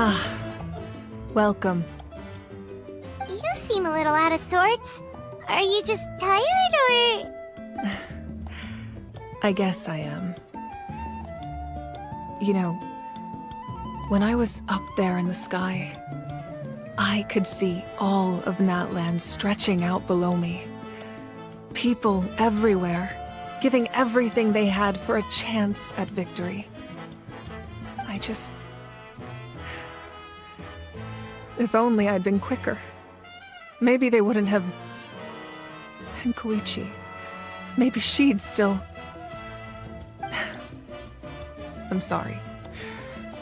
Ah, welcome. You seem a little out of sorts. Are you just tired, or...? I guess I am. You know, when I was up there in the sky, I could see all of Natlan stretching out below me. People everywhere, giving everything they had for a chance at victory. If only I'd been quicker. Maybe they wouldn't have... And Koichi, maybe she'd still... I'm sorry.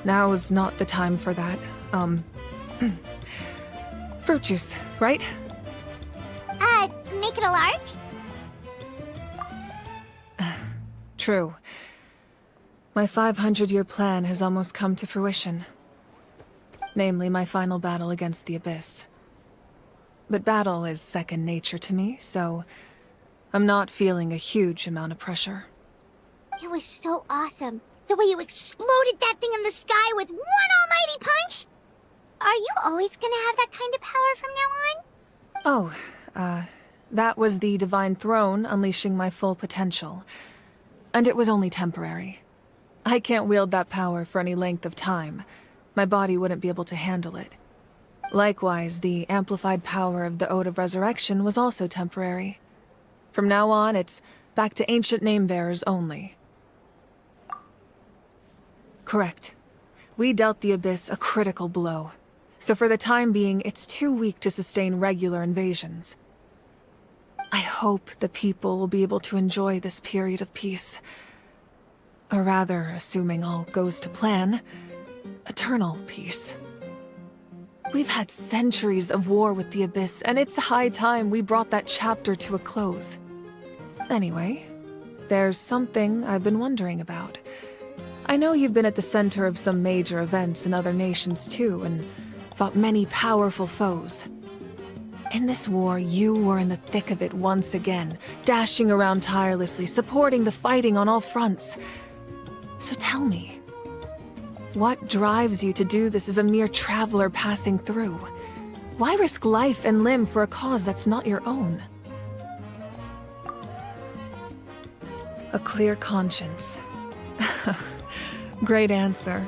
Now is not the time for that. Fruit juice, right? Make it a large? True. My 500-year plan has almost come to fruition. Namely, my final battle against the Abyss. But battle is second nature to me, so I'm not feeling a huge amount of pressure. It was so awesome. The way you exploded that thing in the sky with one almighty punch! Are you always gonna have that kind of power from now on? Oh, that was the Divine Throne unleashing my full potential. And it was only temporary. I can't wield that power for any length of time. My body wouldn't be able to handle it. Likewise, the amplified power of the Ode of Resurrection was also temporary. From now on, it's back to ancient name-bearers only. Correct. We dealt the Abyss a critical blow. So for the time being, it's too weak to sustain regular invasions. I hope the people will be able to enjoy this period of peace. Or rather, assuming all goes to plan, eternal peace. We've had centuries of war with the Abyss, and it's high time we brought that chapter to a close. Anyway, there's something I've been wondering about. I know you've been at the center of some major events in other nations too, and fought many powerful foes. In this war, you were in the thick of it once again, dashing around tirelessly, supporting the fighting on all fronts. So tell me, what drives you to do this as a mere traveler passing through? Why risk life and limb for a cause that's not your own? A clear conscience. Great answer.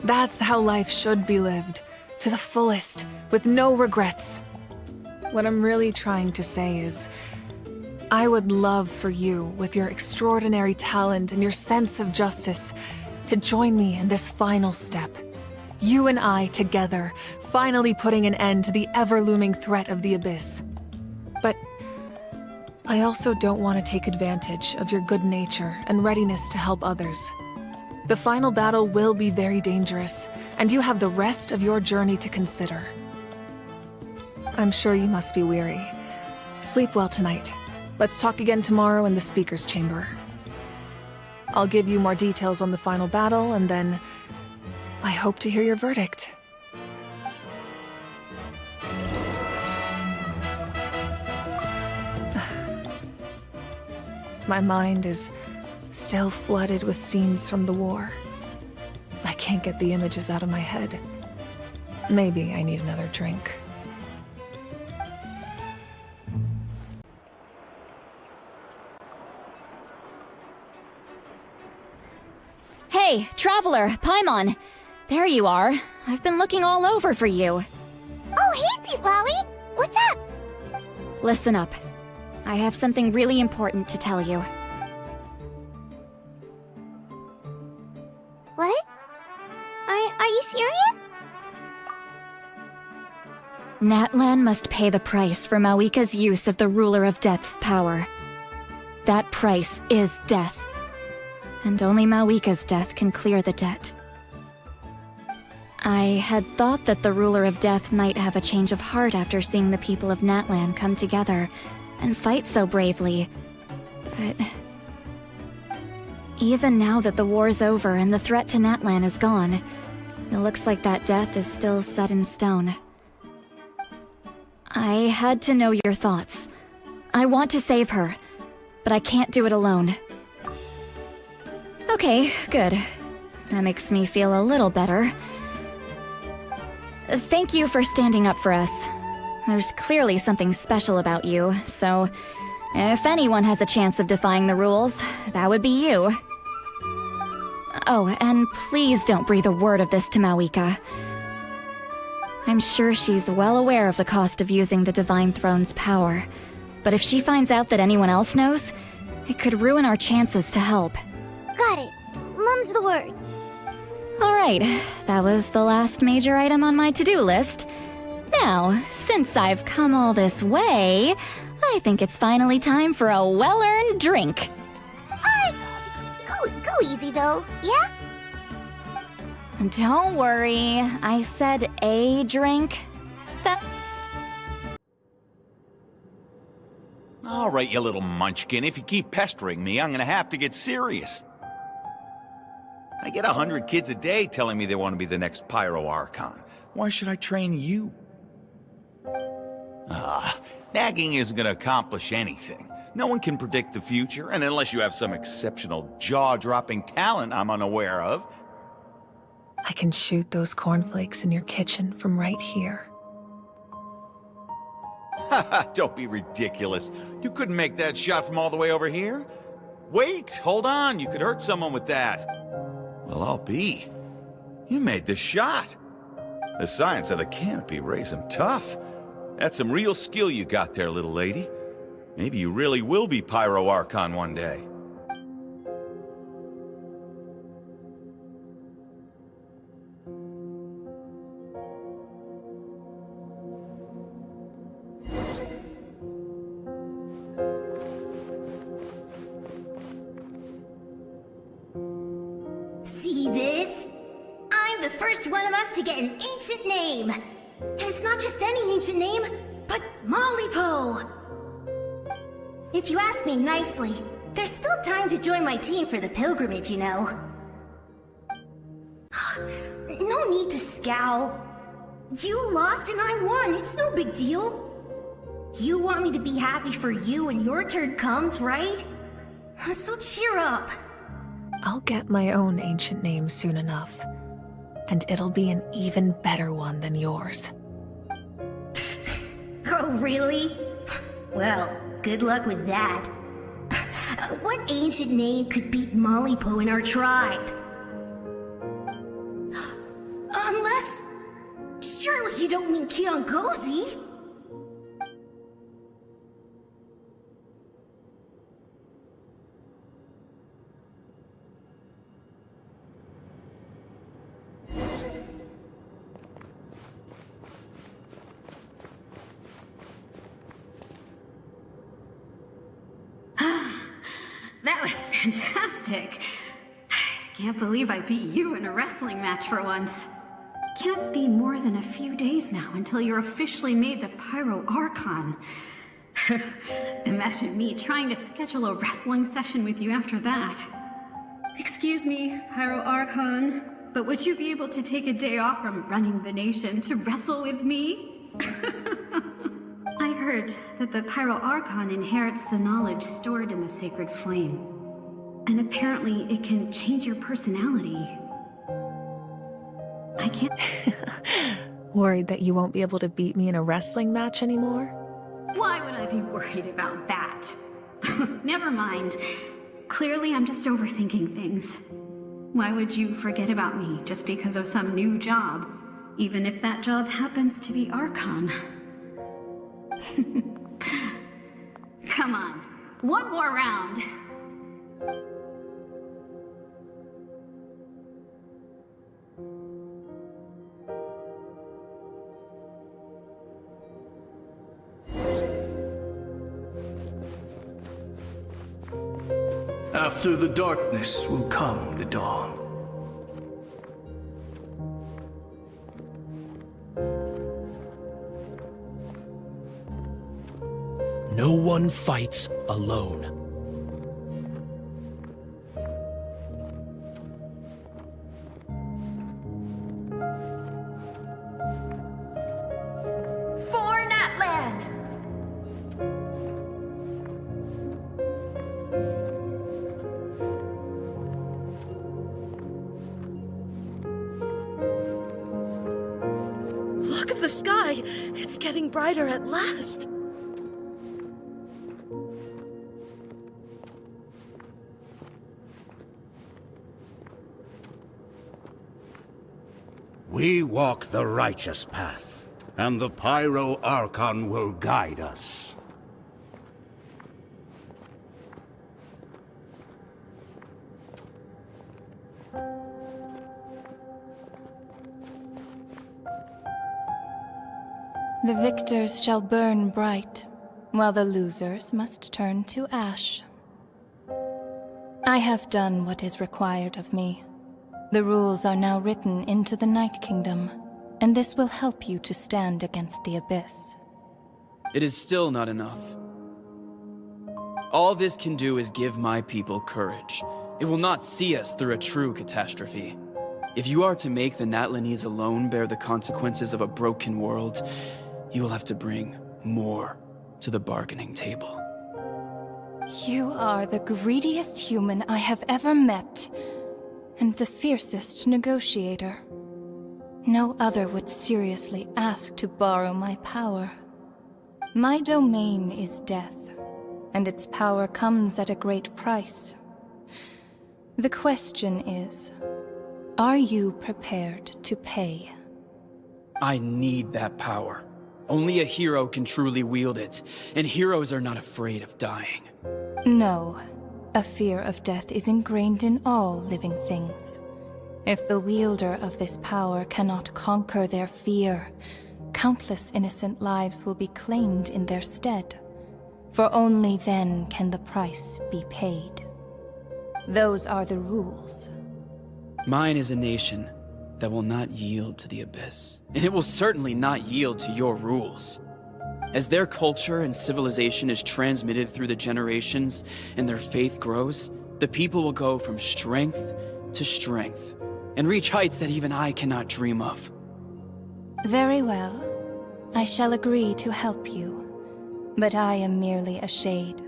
That's how life should be lived, to the fullest, with no regrets. What I'm really trying to say is, I would love for you, with your extraordinary talent and your sense of justice, to join me in this final step. You and I together, finally putting an end to the ever-looming threat of the Abyss. But I also don't want to take advantage of your good nature and readiness to help others. The final battle will be very dangerous, and you have the rest of your journey to consider. I'm sure you must be weary. Sleep well tonight. Let's talk again tomorrow in the speaker's chamber. I'll give you more details on the final battle, and then I hope to hear your verdict. My mind is still flooded with scenes from the war. I can't get the images out of my head. Maybe I need another drink. Hey, Traveler, Paimon! There you are. I've been looking all over for you. Oh, hey, Sweet Lolly! What's up? Listen up. I have something really important to tell you. What? Are you serious? Natlan must pay the price for Mawika's use of the Ruler of Death's power. That price is death. And only Mawika's death can clear the debt. I had thought that the Ruler of Death might have a change of heart after seeing the people of Natlan come together and fight so bravely, but... even now that the war's over and the threat to Natlan is gone, it looks like that death is still set in stone. I had to know your thoughts. I want to save her, but I can't do it alone. Okay, good. That makes me feel a little better. Thank you for standing up for us. There's clearly something special about you, so if anyone has a chance of defying the rules, that would be you. Oh, and please don't breathe a word of this to Mawika. I'm sure she's well aware of the cost of using the Divine Throne's power, but if she finds out that anyone else knows, it could ruin our chances to help. Got it. Mum's the word. Alright, that was the last major item on my to-do list. Now, since I've come all this way, I think it's finally time for a well-earned drink. Go easy though, yeah? Don't worry, I said a drink. All right, you little munchkin, if you keep pestering me, I'm gonna have to get serious. I get 100 kids a day telling me they want to be the next Pyro Archon. Why should I train you? Nagging isn't gonna accomplish anything. No one can predict the future, and unless you have some exceptional jaw-dropping talent I'm unaware of. I can shoot those cornflakes in your kitchen from right here. Haha, don't be ridiculous. You couldn't make that shot from all the way over here? Wait, hold on, you could hurt someone with that. Well, I'll be. You made the shot. The science of the canopy raised him tough. That's some real skill you got there, little lady. Maybe you really will be Pyro Archon one day. See this? I'm the first one of us to get an ancient name. And it's not just any ancient name, but Malipo. If you ask me nicely, there's still time to join my team for the pilgrimage, you know. No need to scowl. You lost and I won, it's no big deal. You want me to be happy for you when your turn comes, right? So cheer up. I'll get my own ancient name soon enough, and it'll be an even better one than yours. Oh, really? Well, good luck with that. What ancient name could beat Malipo in our tribe? Unless... surely you don't mean Kiangozi? That was fantastic. Can't believe I beat you in a wrestling match for once. Can't be more than a few days now until you're officially made the Pyro Archon. Imagine me trying to schedule a wrestling session with you after that. Excuse me, Pyro Archon, but would you be able to take a day off from running the nation to wrestle with me? I heard that the Pyro Archon inherits the knowledge stored in the sacred flame. And apparently it can change your personality. I can't... Worried that you won't be able to beat me in a wrestling match anymore? Why would I be worried about that? Never mind. Clearly I'm just overthinking things. Why would you forget about me just because of some new job? Even if that job happens to be Archon. Come on, one more round. After the darkness will come the dawn. No one fights alone. For Natlan! Look at the sky! It's getting brighter at last! We walk the righteous path, and the Pyro Archon will guide us. The victors shall burn bright, while the losers must turn to ash. I have done what is required of me. The rules are now written into the Night Kingdom, and this will help you to stand against the Abyss. It is still not enough. All this can do is give my people courage. It will not see us through a true catastrophe. If you are to make the Natlanese alone bear the consequences of a broken world, you will have to bring more to the bargaining table. You are the greediest human I have ever met, and the fiercest negotiator. No other would seriously ask to borrow my power. My domain is death, and its power comes at a great price. The question is, are you prepared to pay? I need that power. Only a hero can truly wield it, and heroes are not afraid of dying. No. A fear of death is ingrained in all living things. If the wielder of this power cannot conquer their fear, countless innocent lives will be claimed in their stead. For only then can the price be paid. Those are the rules. Mine is a nation that will not yield to the Abyss, and it will certainly not yield to your rules. As their culture and civilization is transmitted through the generations and their faith grows, the people will go from strength to strength and reach heights that even I cannot dream of. Very well. I shall agree to help you. But I am merely a shade,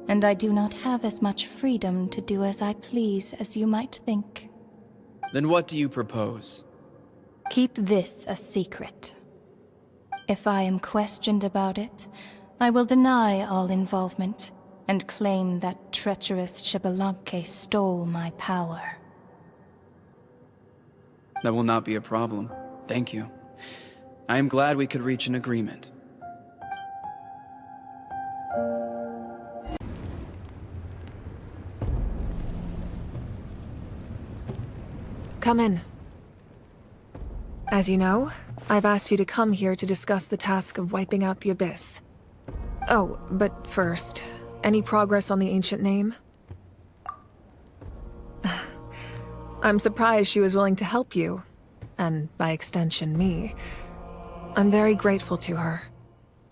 and I do not have as much freedom to do as I please as you might think. Then what do you propose? Keep this a secret. If I am questioned about it, I will deny all involvement and claim that treacherous Xbalanque stole my power. That will not be a problem. Thank you. I am glad we could reach an agreement. Come in. As you know, I've asked you to come here to discuss the task of wiping out the Abyss. Oh, but first, any progress on the ancient name? I'm surprised she was willing to help you, and by extension me. I'm very grateful to her.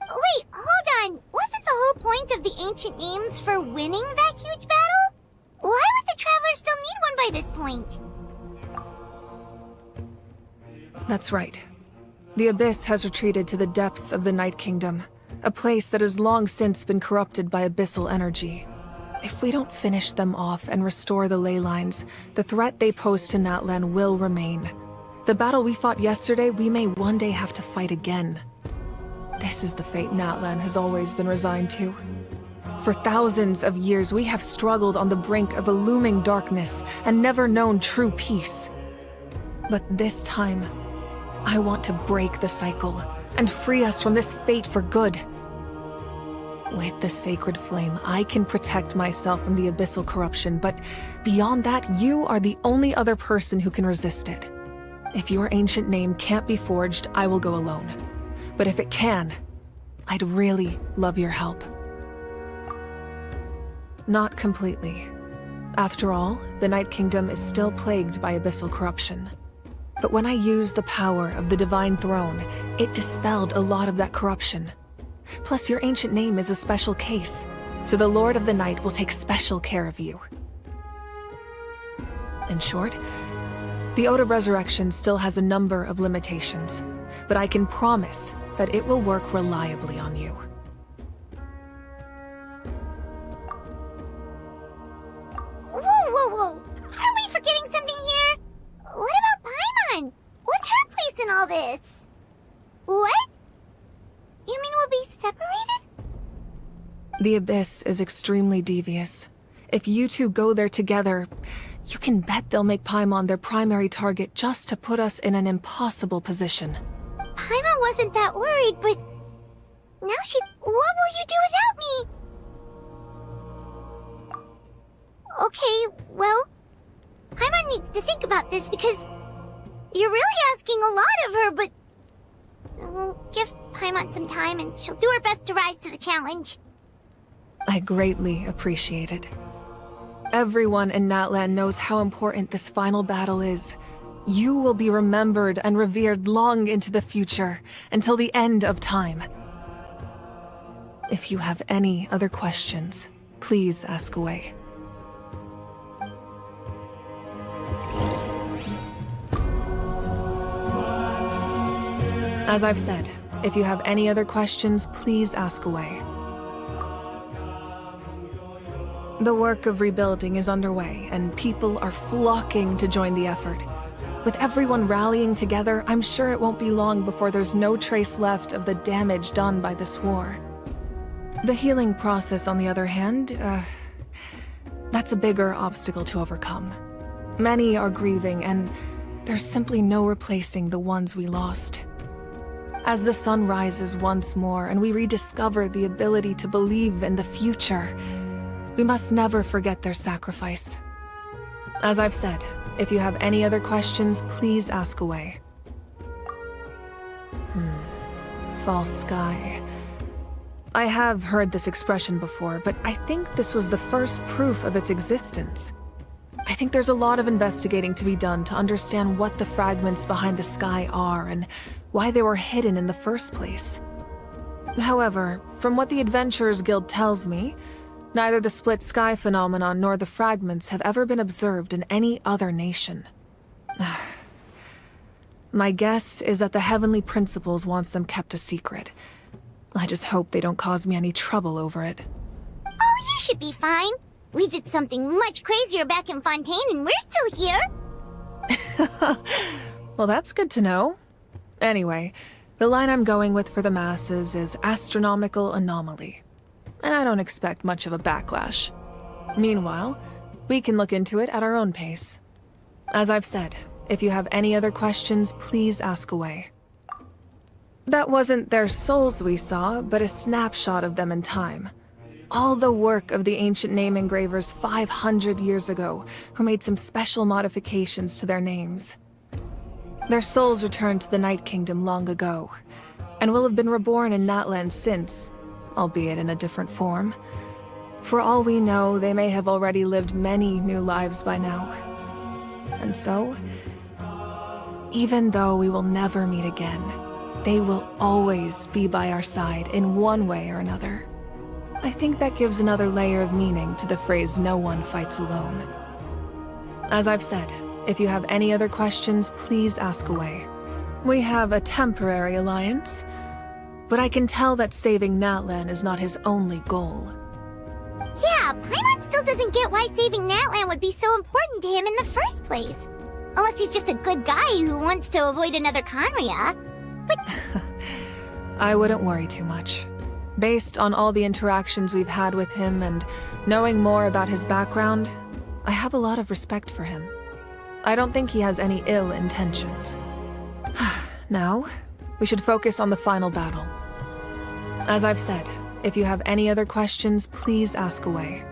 Wait, hold on. Wasn't the whole point of the ancient names for winning that huge battle? Why would the Traveler still need one by this point? That's right. The Abyss has retreated to the depths of the Night Kingdom, a place that has long since been corrupted by abyssal energy. If we don't finish them off and restore the ley lines, the threat they pose to Natlan will remain. The battle we fought yesterday, we may one day have to fight again. This is the fate Natlan has always been resigned to. For thousands of years, we have struggled on the brink of a looming darkness and never known true peace. But this time, I want to break the cycle and free us from this fate for good. With the sacred flame, I can protect myself from the abyssal corruption, but beyond that, you are the only other person who can resist it. If your ancient name can't be forged, I will go alone. But if it can, I'd really love your help. Not completely. After all, the Night Kingdom is still plagued by abyssal corruption. But when I used the power of the Divine Throne, it dispelled a lot of that corruption. Plus, your ancient name is a special case, so the Lord of the Night will take special care of you. In short, the Ode of Resurrection still has a number of limitations, but I can promise that it will work reliably on you. Whoa! Are we forgetting something here? What about Paimon? What's her place in all this? What? You mean we'll be separated? The Abyss is extremely devious. If you two go there together, you can bet they'll make Paimon their primary target just to put us in an impossible position. Paimon wasn't that worried, but... now she... What will you do without me? Okay, well... Paimon needs to think about this because... you're really asking a lot of her, but... we'll give Paimon some time and she'll do her best to rise to the challenge. I greatly appreciate it. Everyone in Natlan knows how important this final battle is. You will be remembered and revered long into the future, until the end of time. If you have any other questions, please ask away. As I've said, if you have any other questions, please ask away. The work of rebuilding is underway, and people are flocking to join the effort. With everyone rallying together, I'm sure it won't be long before there's no trace left of the damage done by this war. The healing process, on the other hand, that's a bigger obstacle to overcome. Many are grieving, and there's simply no replacing the ones we lost. As the sun rises once more and we rediscover the ability to believe in the future, we must never forget their sacrifice. As I've said, if you have any other questions, please ask away. False sky. I have heard this expression before, but I think this was the first proof of its existence. I think there's a lot of investigating to be done to understand what the fragments behind the sky are and why they were hidden in the first place. However, from what the Adventurers Guild tells me, neither the split sky phenomenon nor the fragments have ever been observed in any other nation. My guess is that the Heavenly Principles wants them kept a secret. I just hope they don't cause me any trouble over it. Oh, you should be fine. We did something much crazier back in Fontaine and we're still here. Well, that's good to know. Anyway, the line I'm going with for the masses is astronomical anomaly. And I don't expect much of a backlash. Meanwhile, we can look into it at our own pace. As I've said, if you have any other questions, please ask away. That wasn't their souls we saw, but a snapshot of them in time. All the work of the ancient name engravers 500 years ago, who made some special modifications to their names. Their souls returned to the Night Kingdom long ago, and will have been reborn in Natlan since, albeit in a different form. For all we know, they may have already lived many new lives by now. And so, even though we will never meet again, they will always be by our side in one way or another. I think that gives another layer of meaning to the phrase, "No one fights alone." As I've said, if you have any other questions, please ask away. We have a temporary alliance, but I can tell that saving Natlan is not his only goal. Yeah, Paimon still doesn't get why saving Natlan would be so important to him in the first place. Unless he's just a good guy who wants to avoid another Conria. But... I wouldn't worry too much. Based on all the interactions we've had with him and knowing more about his background, I have a lot of respect for him. I don't think he has any ill intentions. Now, we should focus on the final battle. As I've said, if you have any other questions, please ask away.